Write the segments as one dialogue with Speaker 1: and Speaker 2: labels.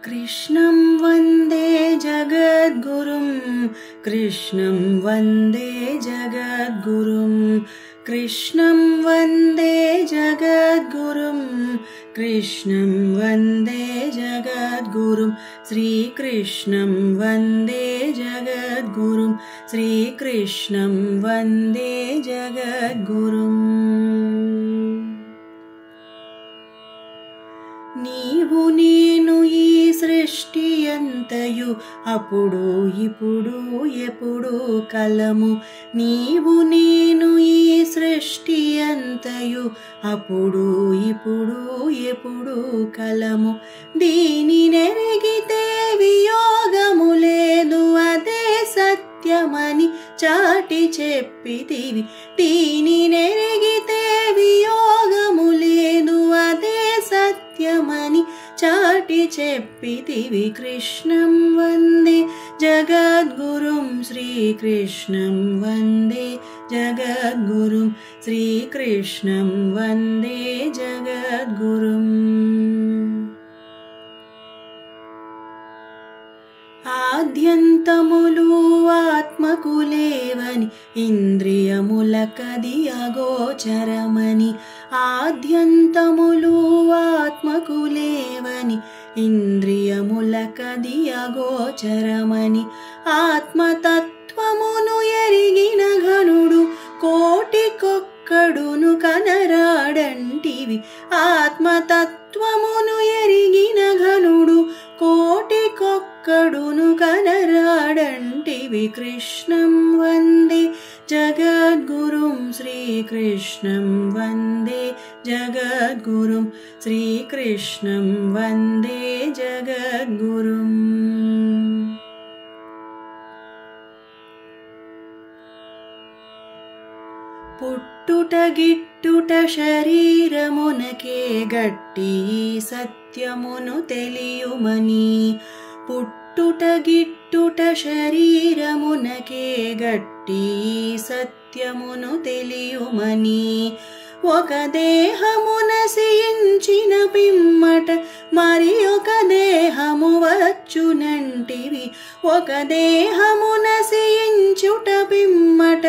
Speaker 1: कृष्णं वन्दे जगद्गुरुं कृष्णं वन्दे जगद्गुरुं कृष्णं वन्दे जगद्गुरुं कृष्णं वन्दे जगद्गुरुं श्रीकृष्णं वन्दे जगद्गुरुं श्रीकृष्णं वन्दे जगद्गुरुम् నీవు నేను ఈ సృష్టి అంతయు అప్పుడు ఇప్పుడు ఎప్పుడు కలము నీవు నేను ఈ సృష్టి అంతయు అప్పుడు ఇప్పుడు ఎప్పుడు కలము దీని నెరిగితే వియోగము లేదు అదే సత్యమని చాటి చెప్పితివి దీని నెరిగితే వియోగము లేదు అదే సత్యమని చాటి చెప్పితివి కృష్ణం వందే జగద్గురుం శ్రీకృష్ణం వందే జగద్గురుం శ్రీకృష్ణం వందే జగద్గురుం ఆద్యంతములు ఆత్మకు లేవని ఇంద్రియములకది అగోచరమని ఆద్యంతములు ఆత్మకు లేవని ఇంద్రియములకది అగోచరమని ఆత్మతత్వమును ఎరిగిన ఘనుడు కోటికొక్కడును కనరాడంటివి ఆత్మతత్వమును ఎరిగిన ఘనుడు కోటికొక్కడును కనరాడంటివి కృష్ణం వందే జగద్గురుం శ్రీకృష్ణం వందే జగద్గురుం శ్రీకృష్ణం వందే జగద్గురుం పుట్టుట గిట్టుట శరీరమునకే గట్టి సత్యమును తెలియుమని పుట్టుట గిట్టుట శరీరమునకే గట్టి సత్యమును తెలియుమని ఒక దేహము నశించిన పిమ్మట మరి ఒక దేహము వచ్చునంటివి ఒక దేహము నశించుట పిమ్మట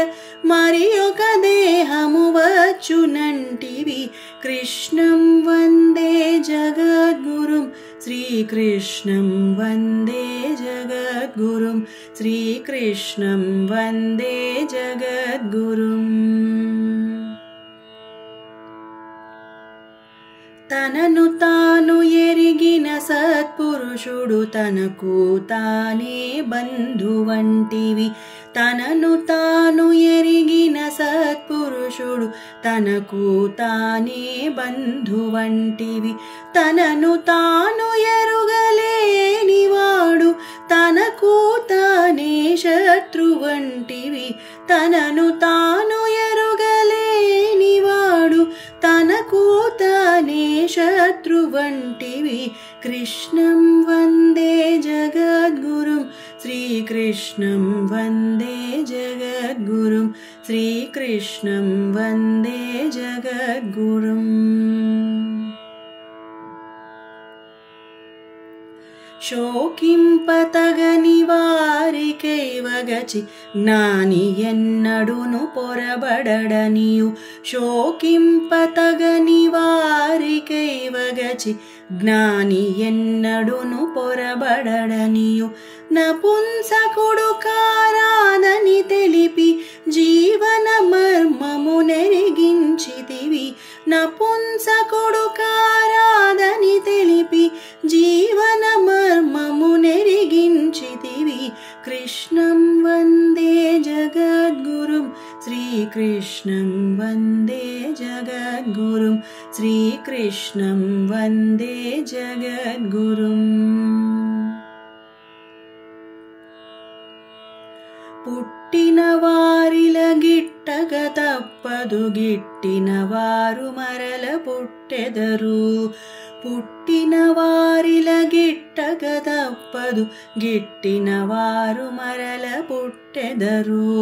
Speaker 1: మరి ఒక దేహము వచ్చునంటివి కృష్ణం వందే జగద్గురుం శ్రీకృష్ణం వందే జగద్గురుం శ్రీకృష్ణం వందే జగద్గురుం తనను తాను ఎరిగిన సత్పురుషుడు తనకు తానే బంధువంటివి తనను తాను ఎరిగిన సత్పురుషుడు తనకు తానే బంధువంటివి తనను తాను ఎరుగలేనివాడు తనకు తానే శత్రువంటివి తనను తాను ఎరుగలేనివాడు తనకు తానే శత్రువంటివి కృష్ణం వందే జగద్గురుం శ్రీకృష్ణం వందే జగద్గురుం శ్రీకృష్ణం వందే జగద్గురుం శోకింపతగని వారికైవగచి జ్ఞాని ఎన్నడును పొరబడడనియు శోకింపతగని వారికైవగచి జ్ఞాని ఎన్నడును పొరబడడనియు నపుంసకుడు కారాదని తెలిపి జీవన మర్మము నెరిగించితివి నపుంసకుడు కారాదని తెలిపి జీవన మర్మము నెరిగించితివి కృష్ణం వందే జగద్గురుం శ్రీకృష్ణం వందే జగద్గురుం శ్రీకృష్ణం వందే జగద్గురుం పుట్టిన వారిల గిట్టక తప్పదు గిట్టిన వారు మరల పుట్టెదరు పుట్టిన వారిల గిట్టక తప్పదు, గిట్టిన వారు మరల పుట్టెదరు.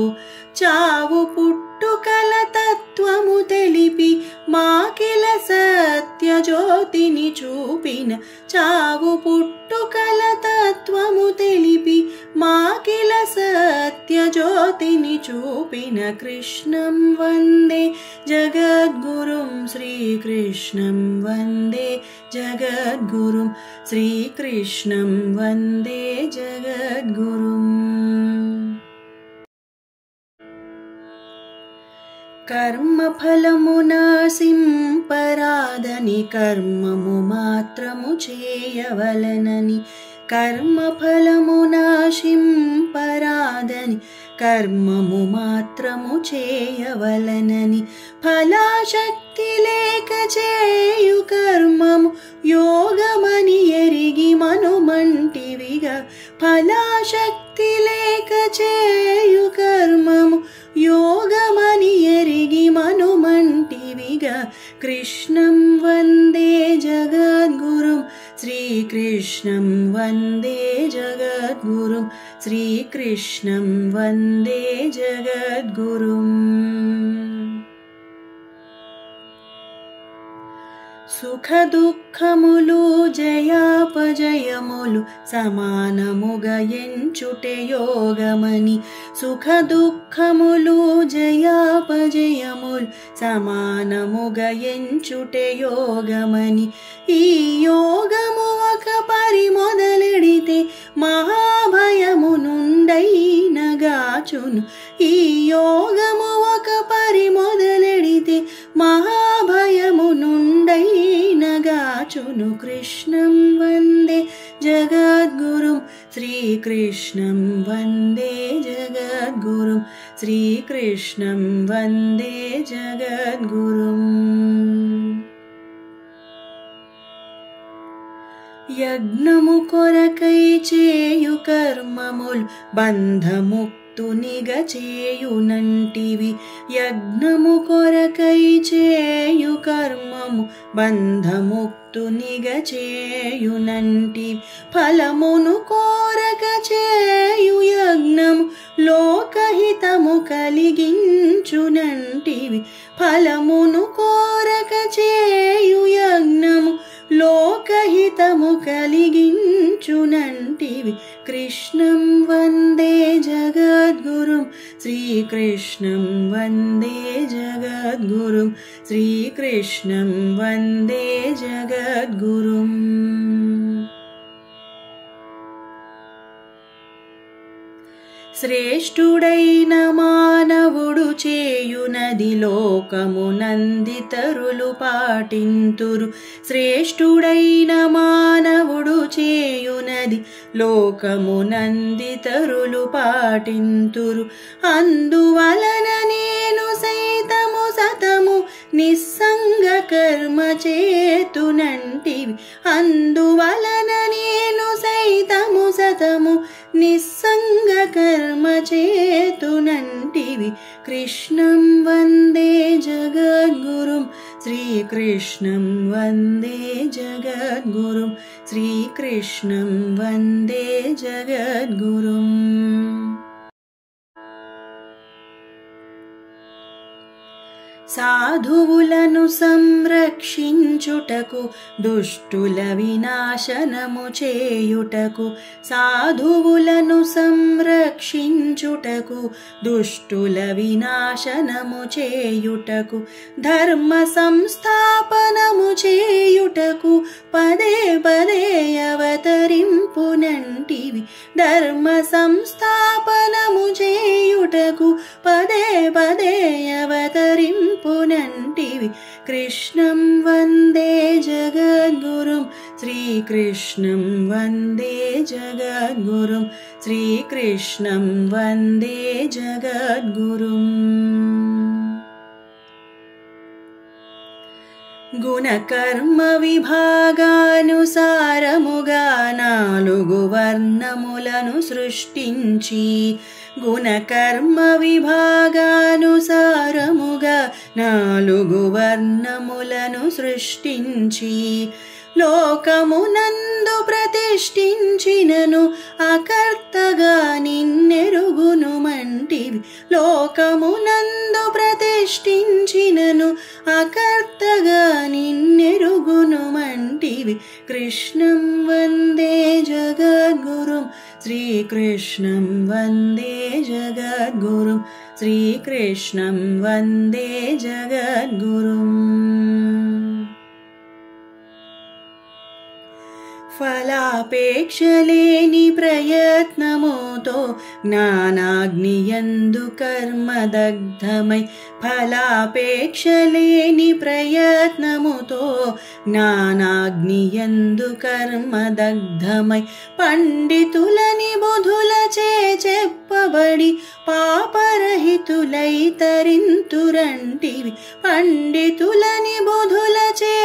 Speaker 1: చావు పుట్టుకల తత్వము తెలిపి మాకిల సత్య జ్యోతిని చూపిన, చావు పుట్టుకల తత్వము తెలిపి మాకిల సత్య జ్యోతిని చూపిన కృష్ణం వందే జగద్గురుం శ్రీకృష్ణం వందే జగద్గురుం శ్రీకృష్ణం వందే జగద్గురుం. కర్మఫలము నాశింపరాదని కర్మము మాత్రము చేయవలనని, కర్మఫలము నాశింపరాదని కర్మము మాత్రము చేయవలనని, ఫలాశక్తి లేక చేయు కర్మము యోగమని ఎరిగి మనుమంటివిగా, ఫలాశక్తి లేక చేయు కర్మము యోగమని ఎరిగి మనుమంటివిగా, కృష్ణం వందే జగద్గురుం శ్రీకృష్ణం వందే జగద్గురుం శ్రీకృష్ణం వందే జగద్గురుం. సుఖ దుఃఖములు జయాపజయములు సమానముగా ఎంచుటే యోగమని, సుఖ దుఃఖములు జయాపజయములు సమానముగా ఎంచుటే యోగమని, ఈ యోగము ఒక పరి మొదలెడితే మహాభయము నుండైనగాచును, ఈ యోగము ఒక పరి మొదలెడితే మహాభయము నుండైనగాచును. కృష్ణం వందే జగద్గురుం శ్రీకృష్ణం వందే జగద్గురుం శ్రీకృష్ణం వందే జగద్గురుం. యజ్ఞము కొరకై చేయు కర్మములు బంధముక్తునిగా చేయునంటివి, యజ్ఞము కొరకై చేయు కర్మము బంధముక్తునిగా చేయునంటివి, ఫలమును కోరక చేయు యజ్ఞము లోకహితము కలిగించునంటివి, ఫలమును కోరక చేయు యజ్ఞము లోకహితము కలిగించునంటివి, కృష్ణం వందే జగద్గురుం శ్రీకృష్ణం వందే జగద్గురుం శ్రీకృష్ణం వందే జగద్గురుం. శ్రేష్ఠుడైన మానవుడు చేయునది లోకమునందితరులు పాటింతురు, శ్రేష్ఠుడైన మానవుడు చేయునది లోకమునందితరులు పాటింతురు, అందువలన నేను సైతము సతము నిస్సంగ కర్మ చేతునంటివి, అందువలన నేను సైతము సతము నిస్సంగ కర్మ చేతునంటివి, కృష్ణం వందే జగద్గురుం శ్రీకృష్ణం వందే జగద్గురుం శ్రీకృష్ణం వందే జగద్గురుం. సాధువులను సంరక్షించుటకు దుష్టుల వినాశనము చేయుటకు, సాధువులను సంరక్షించుటకు దుష్టుల వినాశనము చేయుటకు, ధర్మ సంస్థాపనము చేయుటకు పదే పదే అవతరింపునంటివి, ధర్మ సంస్థాపనము చేయుటకు పదే పదే అవతరింపునంటివి, కృష్ణం వందే జగద్గురుం శ్రీకృష్ణం వందే జగద్గురుం శ్రీకృష్ణం వందే జగద్గురుం. గుణకర్మ విభాగానుసారముగా 4 వర్ణములను సృష్టించి, గుణకర్మ విభాగానుసారముగా 4 వర్ణములను సృష్టించి లోకమునందు ప్రతిష్ఠించినను అకర్తగా నిన్నెరుగును మంటివి. లోకమునందు ప్రతిష్ఠించినను అకర్తగా నిన్నెరుగును మంటివి. కృష్ణం వందే జగద్గురుం శ్రీకృష్ణం వందే జగద్గురుం శ్రీకృష్ణం వందే జగద్గురుం. ఫలాపేక్షలేని ప్రయత్నముతో జ్ఞానాగ్నియందు కర్మదగ్ధమై ఫలాపేక్షలేని ప్రయత్నముతో జ్ఞానాగ్నియందు కర్మదగ్ధమై పండితులని బుధులచే చెప్పబడి పాపరహితులై తరింతురంటివి. పండితులని బుధులచే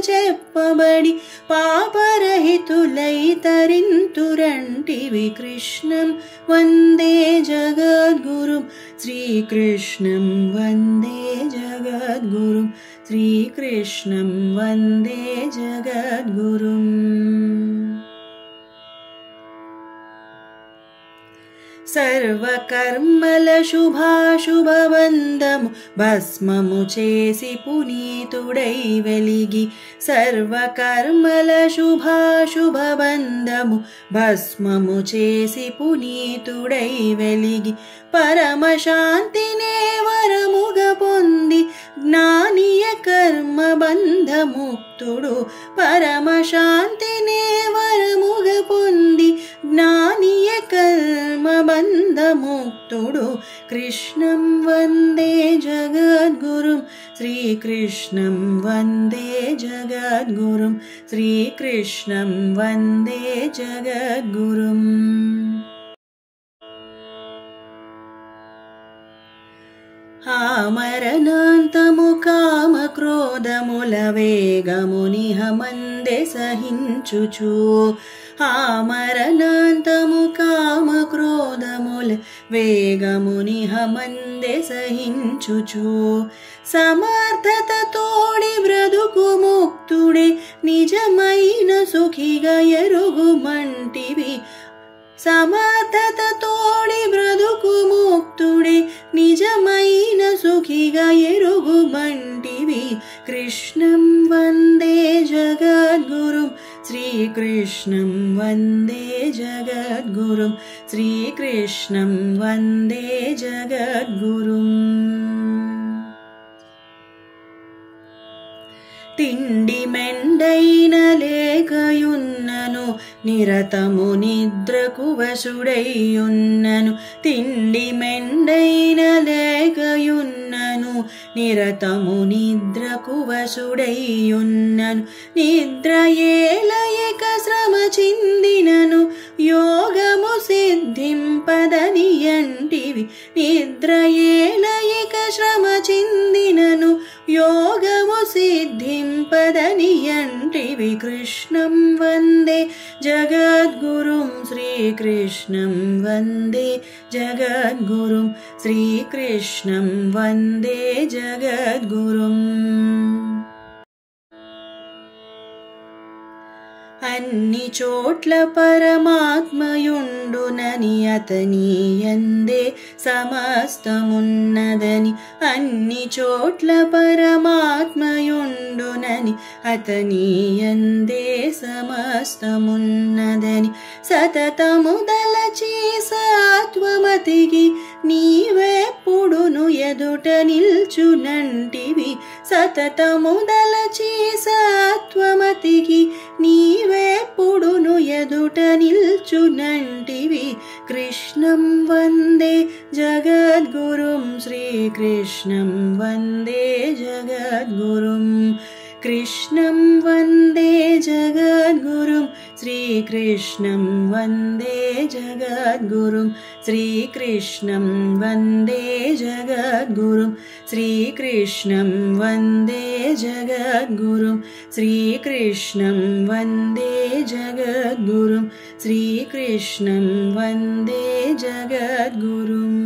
Speaker 1: చెప్పబడి పాపరహితులై తరింతురంటివి. కృష్ణం వందే జగద్గురుం శ్రీకృష్ణం వందే జగద్గురుం శ్రీకృష్ణం వందే జగద్గురుం. సర్వకర్మల శుభాశుభబంధము భస్మము చేసి పునీతుడై వెలిగి సర్వకర్మల శుభాశుభబంధము భస్మము చేసి పునీతుడై వెలిగి పరమశాంతినే వరముగా పొంది జ్ఞానియ కర్మబంధముక్తుడు పరమశాంతినే వరముగా పొంది జ్ఞానియ కర్మబంధముక్తుడు. కృష్ణం వందే జగద్గురుం శ్రీకృష్ణం వందే జగద్గురుం శ్రీకృష్ణం వందే జగద్గురుం. ఆమరణాంతము కామ క్రోధముల వేగమునిహ మందే సహించుచు ఆమరణాంతము కామ క్రోధముల వేగమునిహ మందే సహించుచు సమర్థత తోడి బ్రతుకు ముక్తుడే నిజమైన సుఖిగా ఎరుగుమంటివి. సమర్థత తోడి బ్రతుకు ముక్తుడే నిజమైన సుఖిగా ఎరుగుమంటివి. కృష్ణం వందే జగద్గురుం శ్రీకృష్ణం వందే జగద్గురుం శ్రీకృష్ణం వందే జగద్గురుం. తిండి మెండైన లేకయున్నను నిరతము నిద్రకు వశుడైయున్నను తిండి మెండైన లేకయున్నను నిరతము నిద్రకు వశుడైయున్నను నిద్ర ఏలయక శ్రమ చిందినను యోగము సిద్ధింపదని అంటివి. నిద్ర ఏలయక శ్రమ చిందినను యోగము సిద్ధింపదని అంటివి. కృష్ణం వందే జగద్గురుం శ్రీకృష్ణం వందే జగద్గురుం శ్రీకృష్ణం వందే జగద్గురుం. అన్ని చోట్ల పరమాత్మయుండునని అతని యందే సమస్తమున్నదని అన్ని చోట్ల పరమాత్మయుండునని అతని యందే సమస్తమున్నదని సతతము దలచి సాత్వమతికి నీవెప్పుడును ఎదుట నిల్చునంటివి. సతతము దలచి సాత్వమతికి నీవెప్పుడును ఎదుట నిల్చునంటివి. కృష్ణం వందే జగద్గురుం శ్రీకృష్ణం వందే జగద్గురుం కృష్ణం వందే జగద్గురుం శ్రీకృష్ణం వందే జగద్గురుం శ్రీకృష్ణం వందే జగద్గురుం శ్రీకృష్ణం వందే జగద్గురుం శ్రీకృష్ణం వందే జగద్గురుం శ్రీకృష్ణం వందే జగద్గురుం.